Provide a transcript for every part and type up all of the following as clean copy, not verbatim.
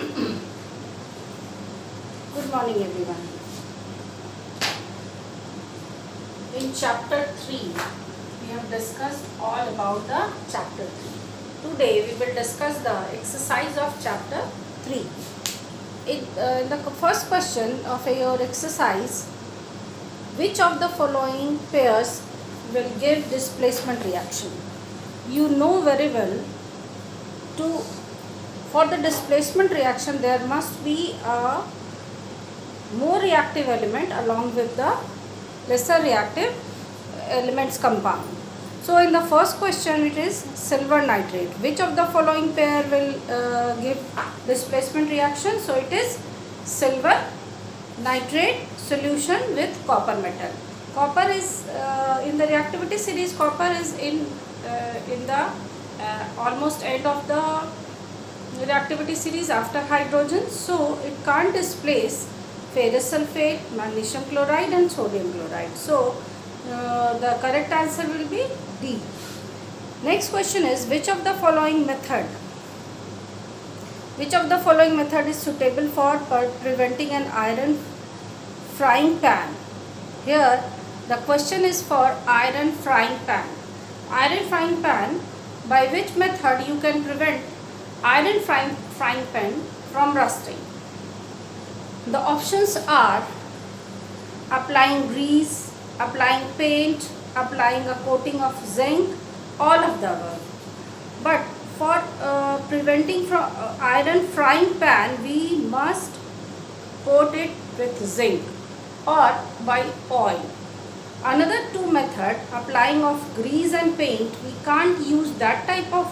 Good morning everyone. In chapter 3 we have discussed all about the chapter 3. Today we will discuss the exercise of chapter 3. The first question of your exercise, which of the following pairs will give displacement reaction? You know very well for the displacement reaction there must be a more reactive element along with the lesser reactive elements compound. So in the first question it is silver nitrate. Which of the following pair will give displacement reaction? So it is silver nitrate solution with copper metal. Copper is in the reactivity series, copper is in the almost end of the reactivity series after hydrogen, so it can't displace ferrous sulfate, magnesium chloride and sodium chloride. So the correct answer will be D. Next question is, which of the following method is suitable for preventing an iron frying pan? Here the question is for iron frying pan. Iron frying pan, by which method you can prevent iron frying pan from rusting? The options are applying grease, applying paint, applying a coating of zinc, all of the above. But for preventing from iron frying pan, we must coat it with zinc or by oil. Another two method, applying of grease and paint, we can't use that type of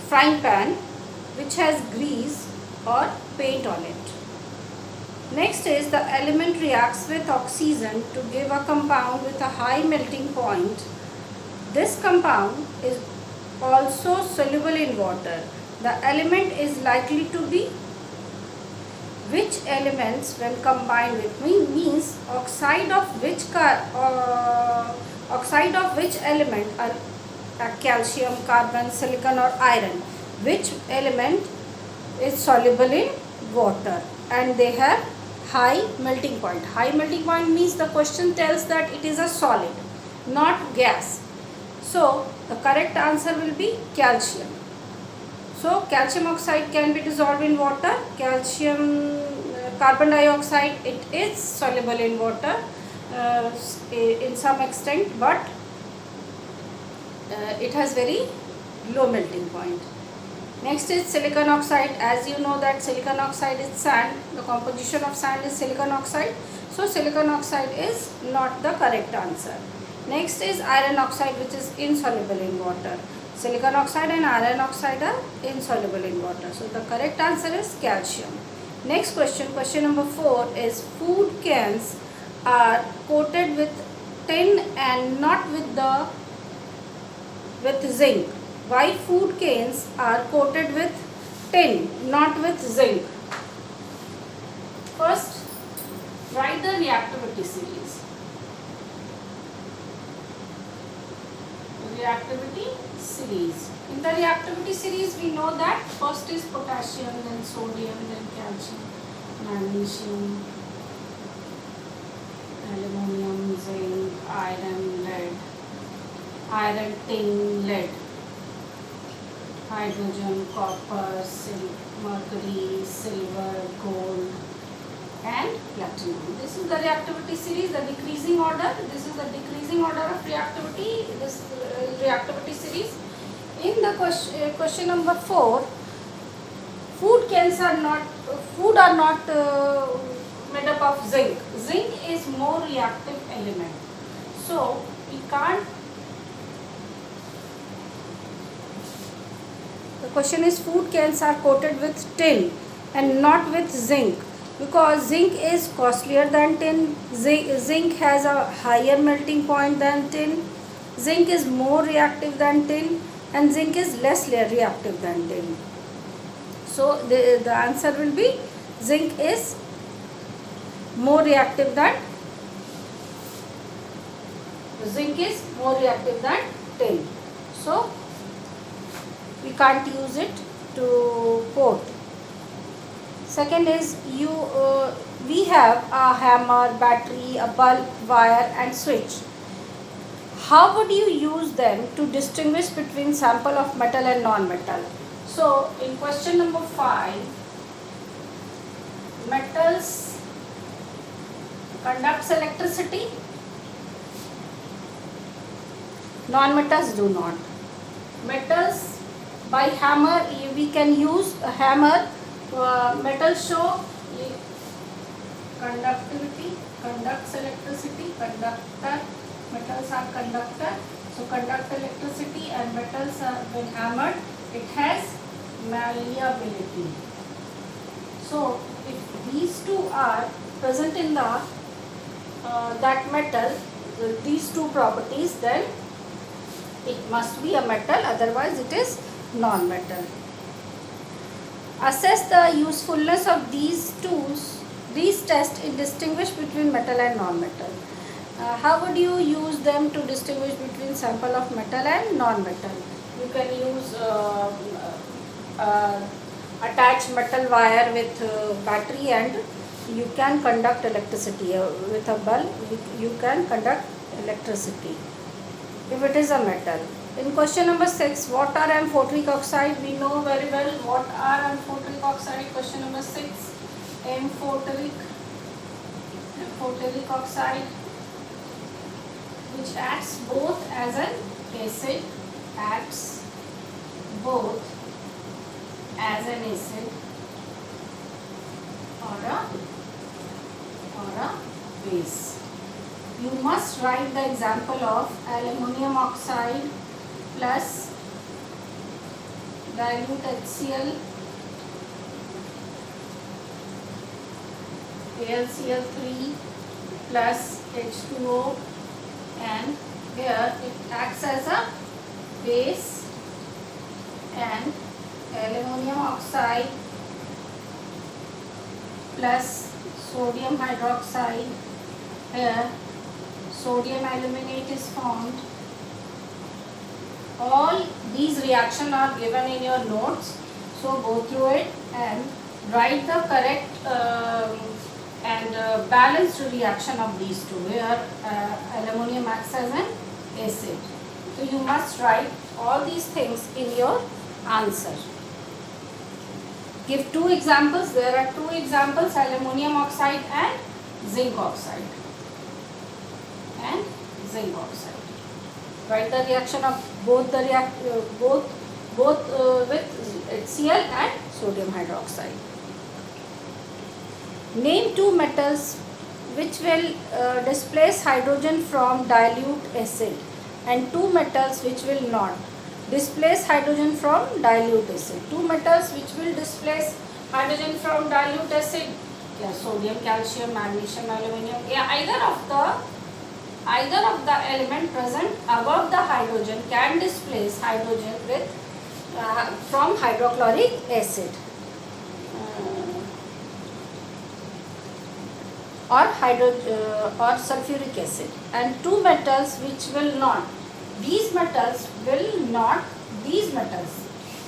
frying pan which has grease or paint on it. Next is the element reacts with oxygen to give a compound with a high melting point. This compound is also soluble in water. The element is likely to be which elements when combined with means oxide of which element are calcium, carbon, silicon or iron. Which element is soluble in water and they have high melting point. High melting point means the question tells that it is a solid, not gas. So the correct answer will be calcium. So calcium oxide can be dissolved in water. Carbon dioxide, it is soluble in water in some extent, but it has very low melting point. Next is silicon oxide. As you know that silicon oxide is sand. The composition of sand is silicon oxide. So silicon oxide is not the correct answer. Next is iron oxide, which is insoluble in water. Silicon oxide and iron oxide are insoluble in water. So the correct answer is calcium. Next question, question number 4 is, food cans are coated with tin and not with zinc. Why food cans are coated with tin, not with zinc? First, write the reactivity series. Reactivity series. In the reactivity series, we know that first is potassium, then sodium, then calcium, magnesium, aluminum, zinc, iron, lead, iron, tin, lead, hydrogen, copper, mercury, silver, gold and platinum. This is the reactivity series, the decreasing order. This is the decreasing order of reactivity, this reactivity series. In the question number 4, food are not made up of zinc. Zinc is more reactive element. So we can't. The question is, food cans are coated with tin and not with zinc because zinc is costlier than tin. Zinc has a higher melting point than tin. Zinc is more reactive than tin and zinc is less reactive than tin. So the answer will be zinc is more reactive than tin. So we can't use it to port. Second is we have a hammer, battery, a bulb, wire and switch. How would you use them to distinguish between sample of metal and non-metal? So in question number 5, metals conducts electricity, non-metals do not. Metals, by hammer we can use a hammer. Metal show conductivity, conducts electricity, conductor, metals are conductor, so conduct electricity, and metals are when hammered it has malleability. So if these two are present in the that metal, these two properties, then it must be a metal, otherwise it is non-metal. Assess the usefulness of these tools, these tests in distinguish between metal and non-metal. How would you use them to distinguish between sample of metal and non-metal? You can use attach metal wire with battery, and you can conduct electricity. With a bulb you can conduct electricity if it is a metal. In question number 6, what are amphoteric oxide? We know very well what are amphoteric oxide. Question number 6, amphoteric oxide, which acts both as an acid, acts both as an acid or a base. You must write the example of aluminum oxide plus dilute HCl, AlCl3 plus H2O, and here it acts as a base, and aluminum oxide plus sodium hydroxide, here sodium aluminate is formed. All these reactions are given in your notes, so go through it and write the correct and balanced reaction of these two, where aluminum acts as an acid. So you must write all these things in your answer. Give two examples. There are two examples, aluminum oxide and zinc oxide. Write the reaction of both the with HCl and sodium hydroxide. Name two metals which will displace hydrogen from dilute acid, and two metals which will not displace hydrogen from dilute acid. Two metals which will displace hydrogen from dilute acid, sodium, calcium, magnesium, aluminum. Either of the element present above the hydrogen can displace hydrogen with from hydrochloric acid or sulfuric acid, and two metals which will not. These metals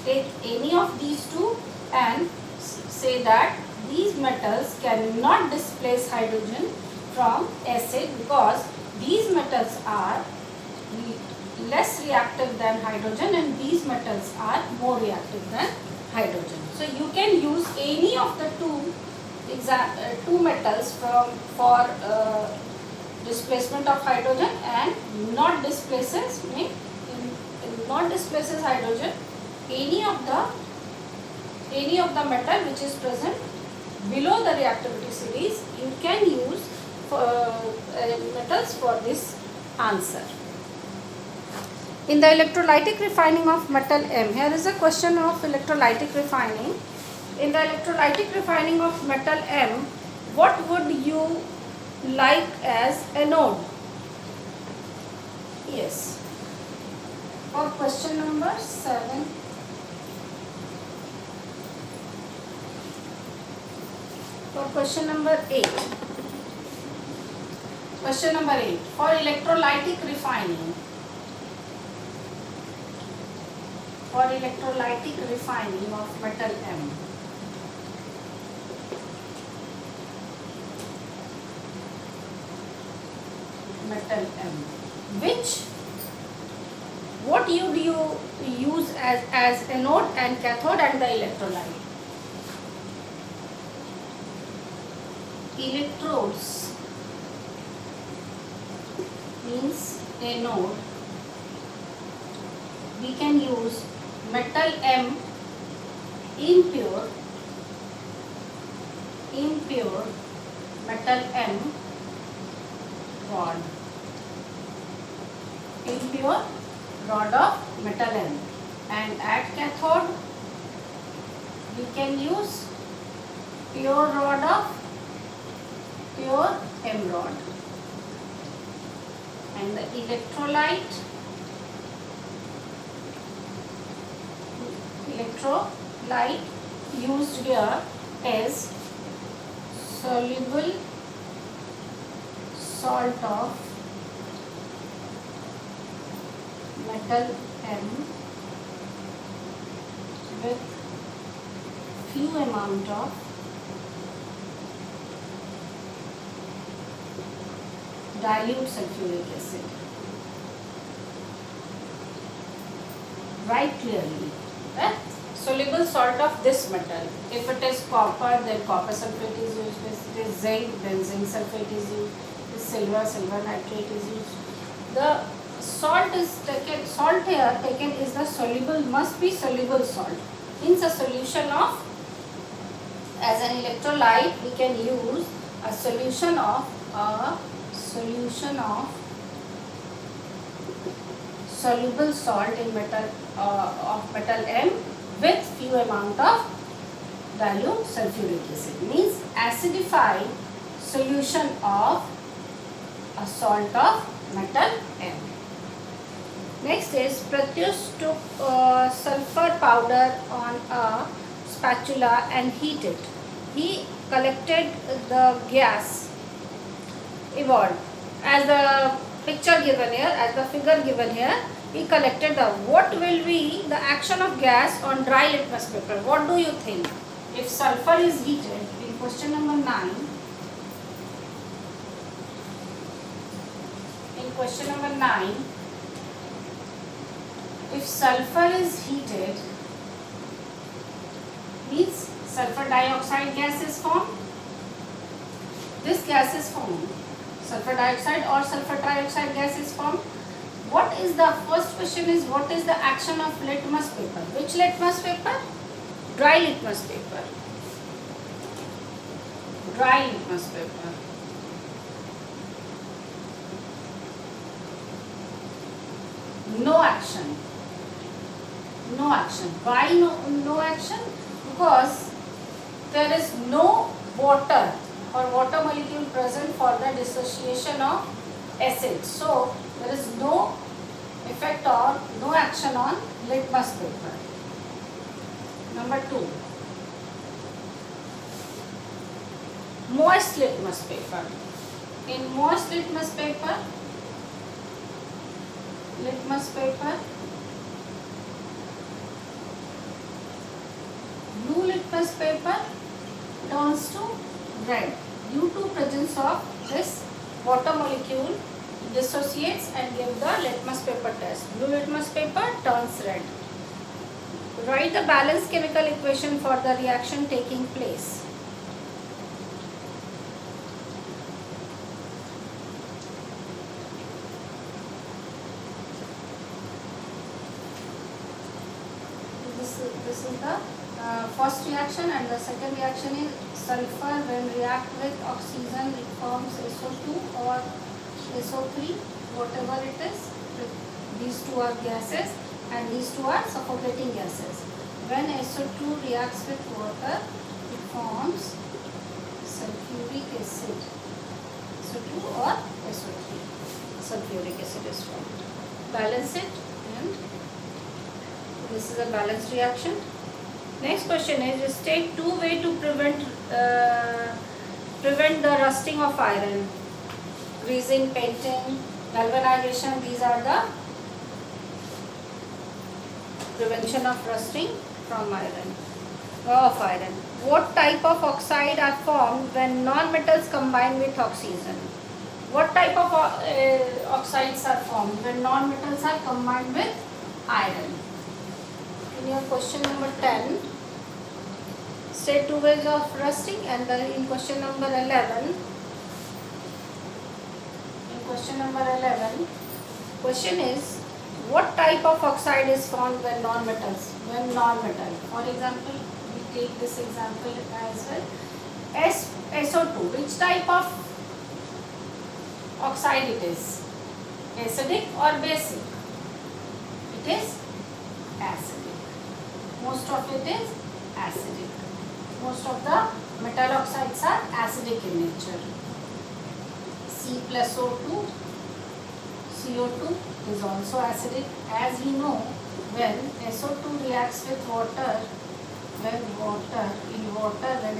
take any of these two and say that these metals cannot displace hydrogen from acid, because these metals are less reactive than hydrogen and these metals are more reactive than hydrogen. So you can use any of the two metals for displacement of hydrogen, and not displaces hydrogen. Any of the metal which is present below the reactivity series, you can use metals for this answer. In the electrolytic refining of metal M, here is a question of electrolytic refining. In the electrolytic refining of metal M, what would you like as anode? Yes. For question number 7. For question number 8. Question number 8. For electrolytic refining. for electrolytic refining of metal M. Metal M. What do you use as anode and cathode and the electrolyte? Electrodes means anode. We can use metal M, impure metal M rod, impure rod of metal M, and at cathode we can use pure rod of pure M rod, and the electrolyte used here is soluble salt of metal M with few amount of dilute sulfuric acid. Write clearly. Soluble salt of this metal. If it is copper, then copper sulfate is used. If it is zinc, then zinc sulfate is used. If it is silver, silver nitrate is used. The salt is taken. Salt here taken is the soluble. Must be soluble salt. Means a solution of, as an electrolyte, we can use a solution of soluble salt in metal of metal M with few amount of dilute sulfuric acid. Means acidified solution of a salt of metal M. Next is Pratyush took sulfur powder on a spatula and heat it. He collected the gas evolved as the picture given here, as the figure given here. He collected what will be the action of gas on dry litmus paper? What do you think? If sulfur is heated, in question number 9, if sulfur is heated, means sulfur dioxide gas is formed. This gas is formed. Sulfur dioxide or sulfur trioxide gas is formed. What is the first question is what is the action of litmus paper? Which litmus paper? Dry litmus paper. Dry litmus paper. No action. No action. Why no action? Because there is no water or water molecule present for the dissociation of acid. So there is no effect or no action on litmus paper. Number 2. Moist litmus paper. In moist litmus paper, blue litmus paper turns to red due to presence of this water molecule dissociates and give the litmus paper test. Blue litmus paper turns red. Write the balanced chemical equation for the reaction taking place. This is the first reaction, and the second reaction is sulfur when react with oxygen it forms SO2 or SO3, whatever it is. These two are gases and these two are suffocating gases. When SO2 reacts with water it forms sulfuric acid, SO2 or SO3. Sulfuric acid is formed. Balance it, and this is a balanced reaction. Next question is state 2 ways to prevent the rusting of iron. Greasing, painting, galvanization, these are the Prevention of rusting from iron. Of iron. What type of oxide are formed when non-metals combine with oxygen? What type of oxides are formed when non-metals are combined with iron? In your question number 10, state two ways of rusting, and then in question number 11, question is, what type of oxide is formed when non-metals? When non-metal. For example, we take this example as well. SO2. Which type of oxide it is? Acidic or basic? It is acidic. Most of it is acidic. Most of the metal oxides are acidic in nature. C plus O2, CO2 is also acidic. As we know, when SO2 reacts with water, when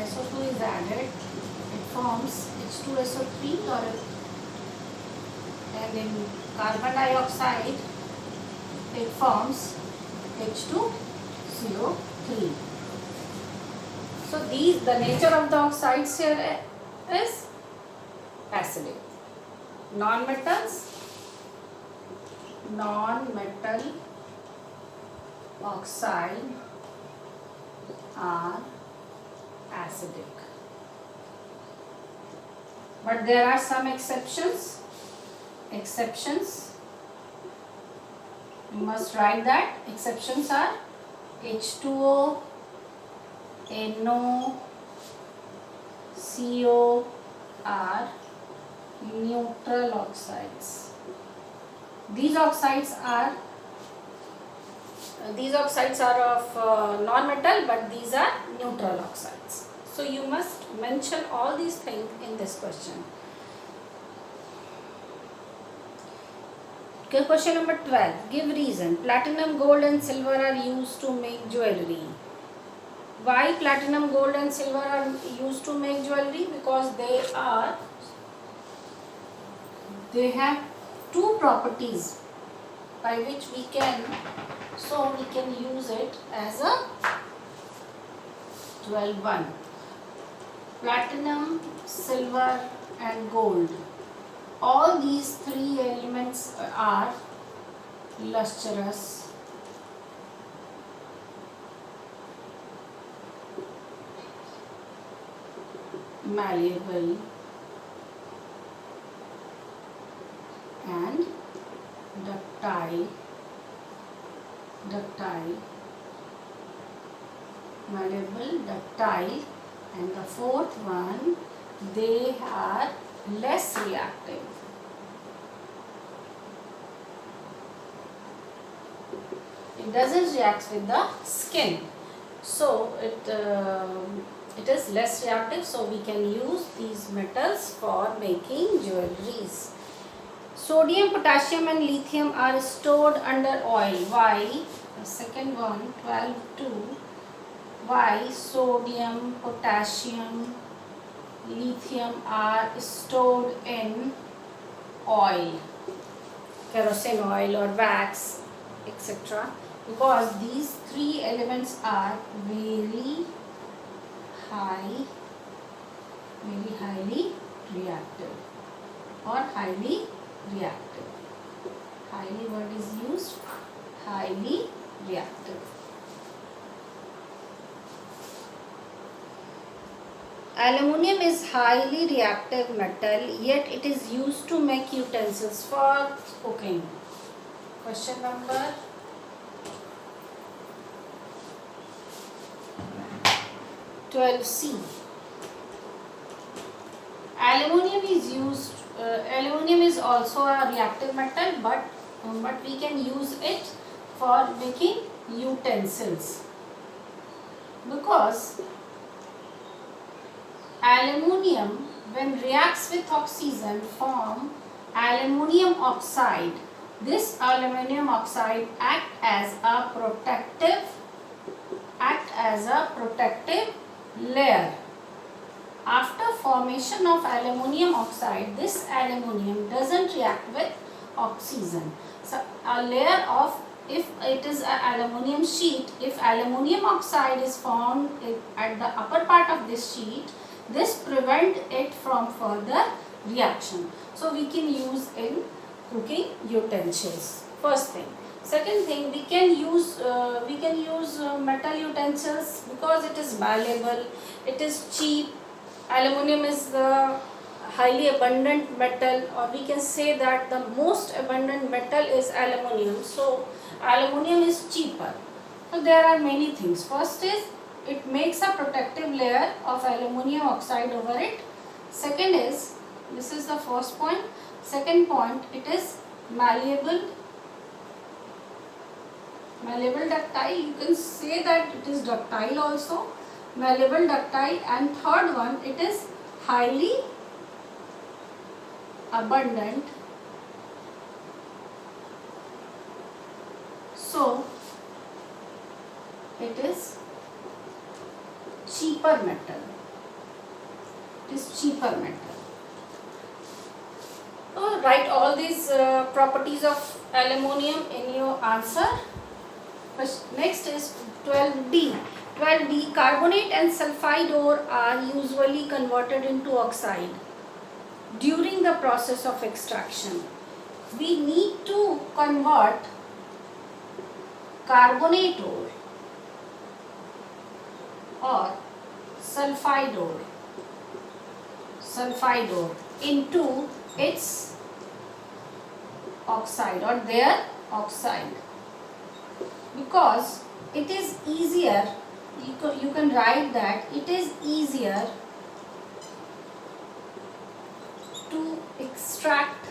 SO2 is added, it forms H2SO3, and in carbon dioxide it forms H2CO3. So the nature of the oxides here is acidic. Non-metal oxide are acidic. But there are some exceptions. You must write that. Exceptions are H2O, NO, CO are neutral oxides. These oxides are of non-metal, but these are neutral oxides. So you must mention all these things in this question. Okay, question number 12. Give reason. Platinum, gold and silver are used to make jewelry. Why platinum, gold and silver are used to make jewelry? Because they have two properties by which we can use it as a 12-1. Platinum, silver and gold. All these three elements are lustrous, malleable and ductile. Malleable, ductile, and the fourth one, they are less reactive. It doesn't react with the skin, so it is less reactive, so we can use these metals for making jewelries. Sodium, potassium and lithium are stored under oil. Why? The second one, 12-2. Why sodium, potassium, lithium are stored in oil, kerosene oil or wax, etc. Because these three elements are very highly reactive or highly reactive. Highly word is used, highly reactive. Aluminium is highly reactive metal, yet it is used to make utensils for cooking. Question number 12C. Aluminium is also a reactive metal, but we can use it for making utensils, because aluminium, when reacts with oxygen, form aluminium oxide. This aluminium oxide act as a protective layer. After formation of aluminium oxide, this aluminium doesn't react with oxygen. So a layer of if it is an aluminum sheet, if aluminum oxide is formed at the upper part of this sheet, this prevent it from further reaction. So we can use in cooking utensils. First thing. Second thing, we can use metal utensils because it is malleable, it is cheap. Aluminum is the highly abundant metal, or we can say that the most abundant metal is aluminum. So aluminum is cheaper. So there are many things. First is it makes a protective layer of aluminum oxide over it. Second is, this is the first point. Second point, it is malleable ductile. You can say that it is ductile also, malleable ductile. And third one, it is highly abundant. So it is cheaper metal. It is cheaper metal. So write all these properties of aluminum in your answer. Next is 12D. 12D, carbonate and sulfide ore are usually converted into oxide during the process of extraction. We need to convert carbonate ore or sulfide ore into its oxide or their oxide, because it is easier. You can write that it is easier to extract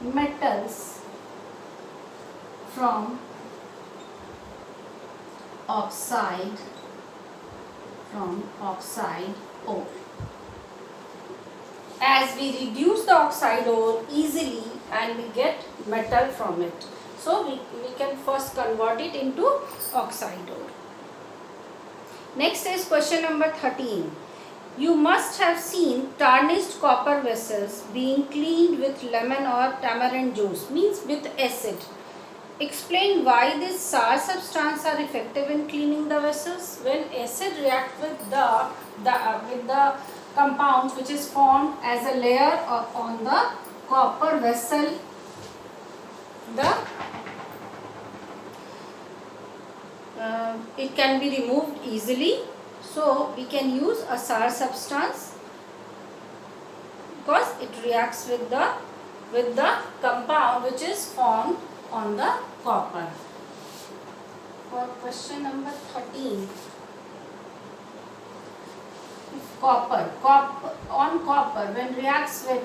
metals from oxide ore. As we reduce the oxide ore easily and we get metal from it. So we can first convert it into oxide ore. Next is question number 13. You must have seen tarnished copper vessels being cleaned with lemon or tamarind juice, means with acid. Explain why this sour substance are effective in cleaning the vessels. When acid react with the compounds which is formed as a layer on the copper vessel, it can be removed easily. So we can use a sour substance because it reacts with the compound which is formed on the copper. For question number 13, copper when reacts with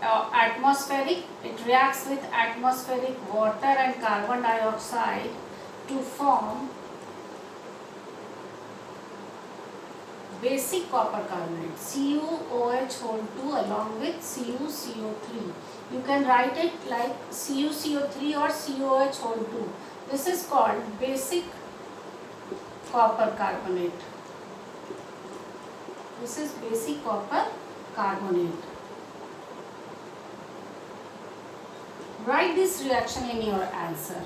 it reacts with atmospheric water and carbon dioxide to form basic copper carbonate, CuOH whole 2 along with CuCO3. You can write it like CuCO3 or COH whole 2. This is called basic copper carbonate. This is basic copper carbonate. Write this reaction in your answer.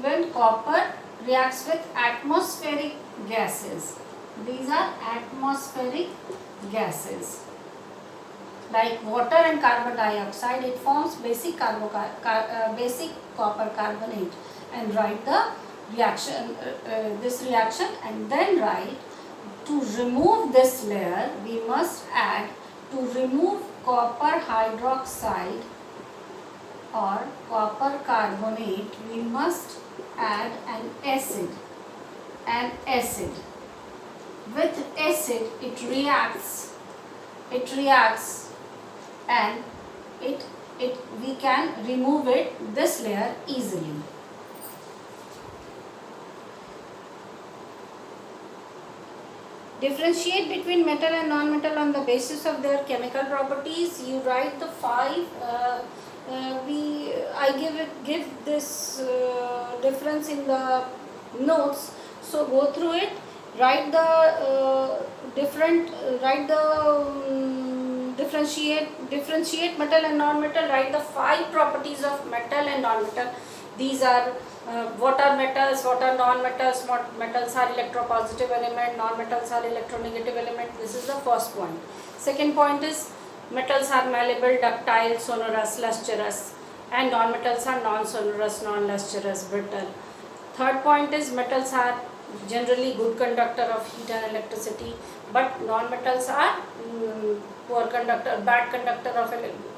When copper reacts with atmospheric gases, these are atmospheric gases like water and carbon dioxide, it forms basic copper carbonate. And write the reaction, this reaction, and then write, to remove this layer we must add, to remove copper hydroxide or copper carbonate, we must add an acid. With acid it reacts and we can remove this layer easily. Differentiate between metal and non-metal on the basis of their chemical properties. You write the 5. I give this difference in the notes. So go through it. Write the differentiate metal and non-metal. Write the 5 properties of metal and non-metal. These are what are metals, what are non-metals. What metals are electropositive element, non-metals are electronegative element. This is the first point. Second point is metals are malleable, ductile, sonorous, lustrous, and non-metals are non-sonorous, non-lustrous, brittle. Third point is metals are generally good conductor of heat and electricity, but non-metals are poor conductor, bad conductor of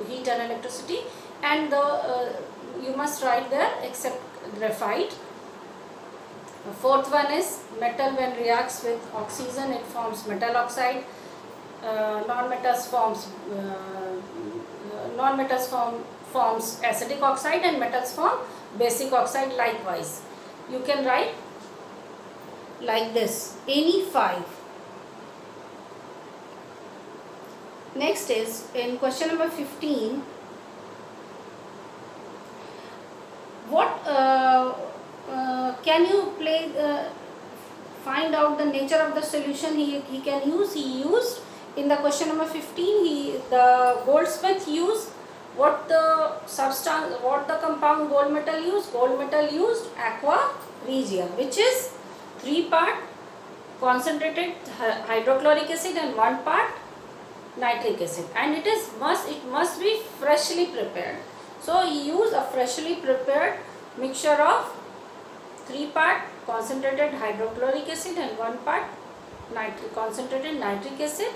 heat and electricity. And you must write there except graphite. The fourth one is metal when reacts with oxygen it forms metal oxide. Non-metals forms acidic oxide, and metals form basic oxide. Likewise, you can write like this, any 5. Next is in question number 15. What can you find out the nature of the solution he can use? He used in the question number 15. The Goldsmith used what the compound gold metal used. Gold metal used aqua regia, which is 3 part concentrated hydrochloric acid and 1 part nitric acid, and it must be freshly prepared. So he used a freshly prepared mixture of 3 part concentrated hydrochloric acid and 1 part concentrated nitric acid,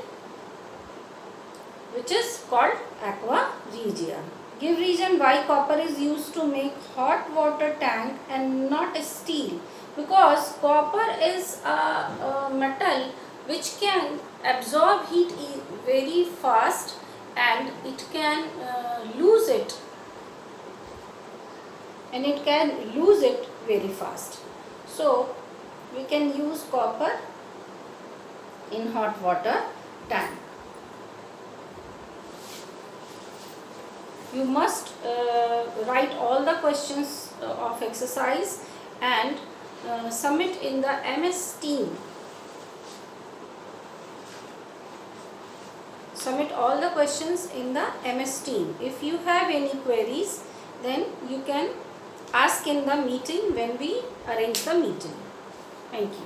which is called aqua regia. Give reason why copper is used to make hot water tank and not steel. Because copper is a metal which can absorb heat very fast, and it can lose it very fast. So we can use copper in hot water tank. You must write all the questions of exercise and submit in the MS Team. Submit all the questions in the MS Team. If you have any queries, then you can ask in the meeting when we arrange the meeting. Thank you.